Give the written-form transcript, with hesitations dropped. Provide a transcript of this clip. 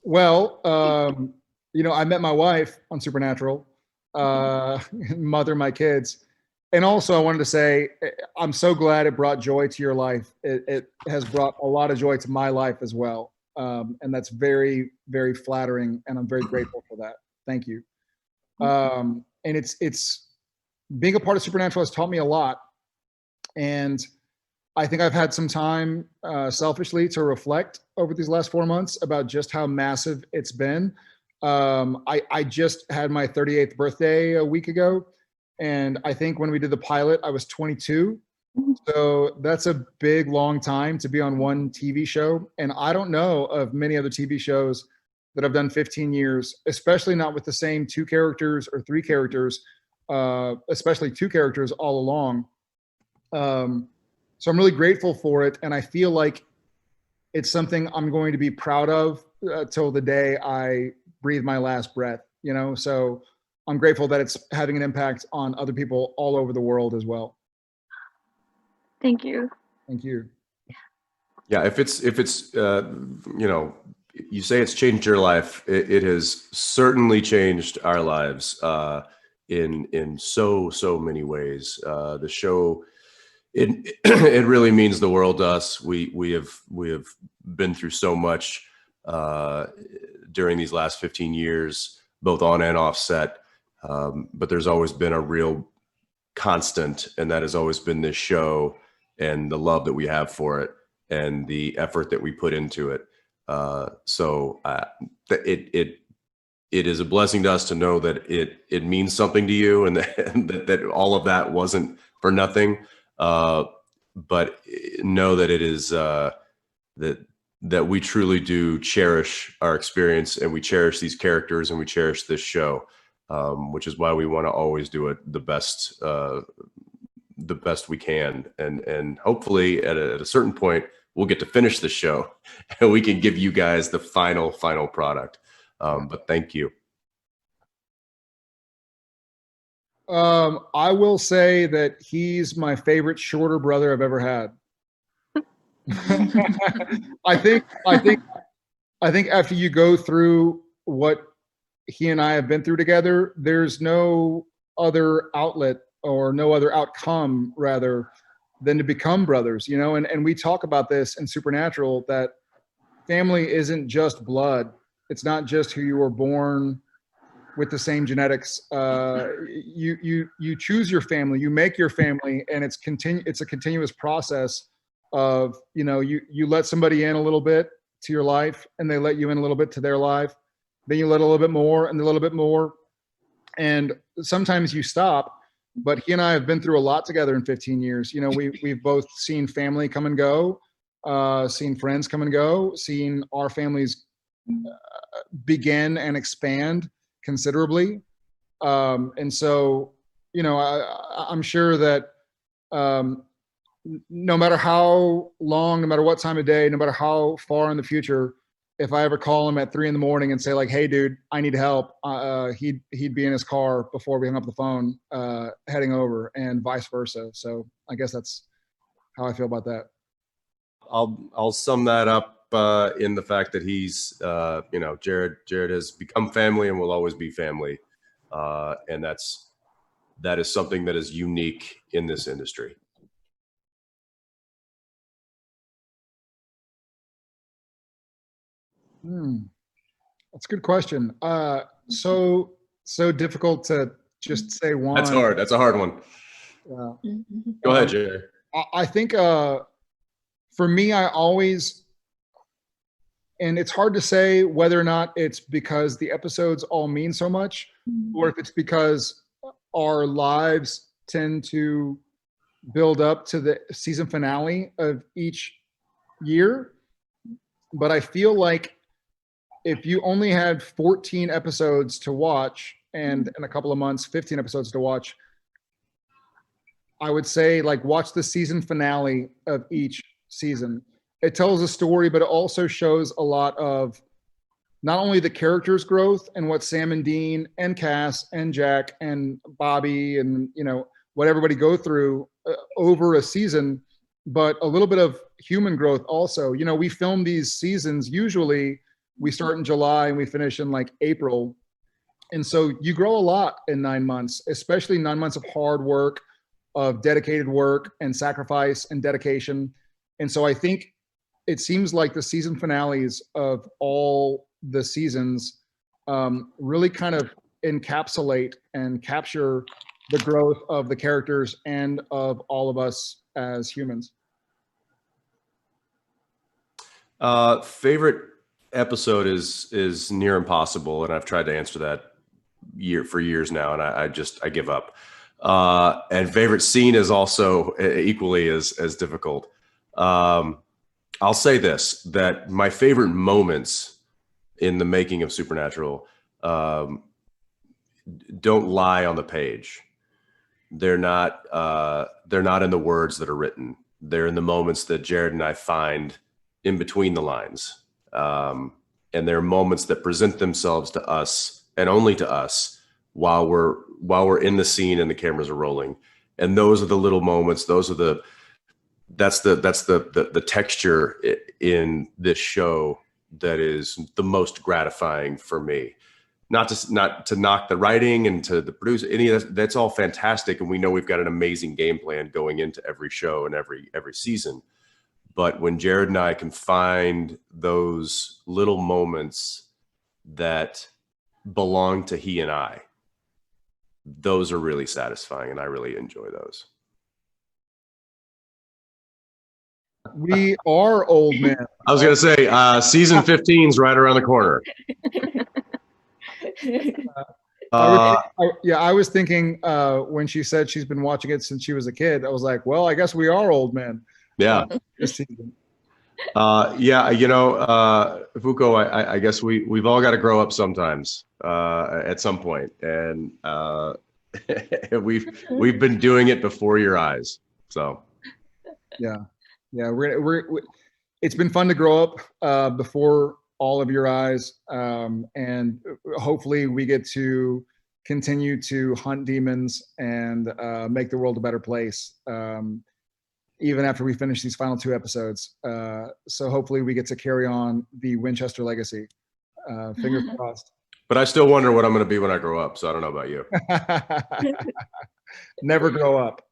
Well, I met my wife on Supernatural, mother my kids. And also, I wanted to say, I'm so glad it brought joy to your life. It has brought a lot of joy to my life as well. And that's very, very flattering. And I'm very grateful for that. Thank you. And it's being a part of Supernatural has taught me a lot. And I think I've had some time selfishly to reflect over these last 4 months about just how massive it's been. I just had my 38th birthday a week ago. And I think when we did the pilot, I was 22. So that's a big, long time to be on one TV show. And I don't know of many other TV shows that have done 15 years, especially not with the same two characters or three characters, especially two characters all along. So I'm really grateful for it. And I feel like it's something I'm going to be proud of till the day I breathe my last breath, So I'm grateful that it's having an impact on other people all over the world as well. Thank you. Thank you. Yeah, if it's you say it's changed your life, it has certainly changed our lives in so many ways. The show, it it really means the world to us. We have been through so much during these last 15 years, both on and off set. But there's always been a real constant, and that has always been this show and the love that we have for it and the effort that we put into it. It is a blessing to us to know that it means something to you, and that all of that wasn't for nothing. But know that it is that we truly do cherish our experience, and we cherish these characters, and we cherish this show, which is why we want to always do it the best we can, and hopefully at a certain point we'll get to finish the show and we can give you guys the final product. But thank you. I will say that he's my favorite shorter brother I've ever had. I think after you go through what he and I have been through together, there's no other outlet or no other outcome rather than to become brothers, and we talk about this in Supernatural, that family isn't just blood. It's not just who you were born with the same genetics. You choose your family, you make your family, and it's a continuous process of, you let somebody in a little bit to your life, and they let you in a little bit to their life. Then you let a little bit more and a little bit more. And sometimes you stop, but he and I have been through a lot together in 15 years. We've both seen family come and go, seen friends come and go, seen our families begin and expand considerably. And so, I'm sure that no matter how long, no matter what time of day, no matter how far in the future, if I ever call him at 3 a.m. and say like, "Hey dude, I need help," he'd be in his car before we hung up the phone, heading over, and vice versa. So I guess that's how I feel about that. I'll sum that up in the fact that he's Jared has become family and will always be family, and that is something that is unique in this industry. That's a good question. So difficult to just say one. That's hard. That's a hard one. Go ahead, Jared. I think for me, I always, and it's hard to say whether or not it's because the episodes all mean so much, or if it's because our lives tend to build up to the season finale of each year. But I feel like if you only had 14 episodes to watch, and in a couple of months, 15 episodes to watch, I would say like watch the season finale of each season. It tells a story, but it also shows a lot of not only the characters' growth and what Sam and Dean and Cass and Jack and Bobby and what everybody go through over a season, but a little bit of human growth also. We film these seasons usually we start in July and we finish in like April. And so you grow a lot in 9 months, especially 9 months of hard work, of dedicated work and sacrifice and dedication. And so I think it seems like the season finales of all the seasons really kind of encapsulate and capture the growth of the characters and of all of us as humans. Favorite episode is near impossible, and I've tried to answer that for years now, and I give up. And favorite scene is also equally as difficult. I'll say this, that my favorite moments in the making of Supernatural don't lie on the page. They're not in the words that are written. They're in the moments that Jared and I find in between the lines. And they're moments that present themselves to us and only to us while we're in the scene and the cameras are rolling. And those are the little moments. That's the texture in this show that is the most gratifying for me. Not to knock the writing and to the producer, any of that, that's all fantastic. And we know we've got an amazing game plan going into every show and every season. But when Jared and I can find those little moments that belong to he and I, those are really satisfying, and I really enjoy those. We are old men. I was going to say, season 15 is right around the corner. I was thinking when she said she's been watching it since she was a kid, I was like, well, I guess we are old men. Yeah. This season. Fuko, I guess we've all got to grow up sometimes at some point, and we've been doing it before your eyes. So yeah, it's been fun to grow up before all of your eyes, and hopefully we get to continue to hunt demons and make the world a better place. Even after we finish these final 2 episodes. So hopefully we get to carry on the Winchester legacy. Fingers crossed. But I still wonder what I'm going to be when I grow up. So I don't know about you. Never grow up.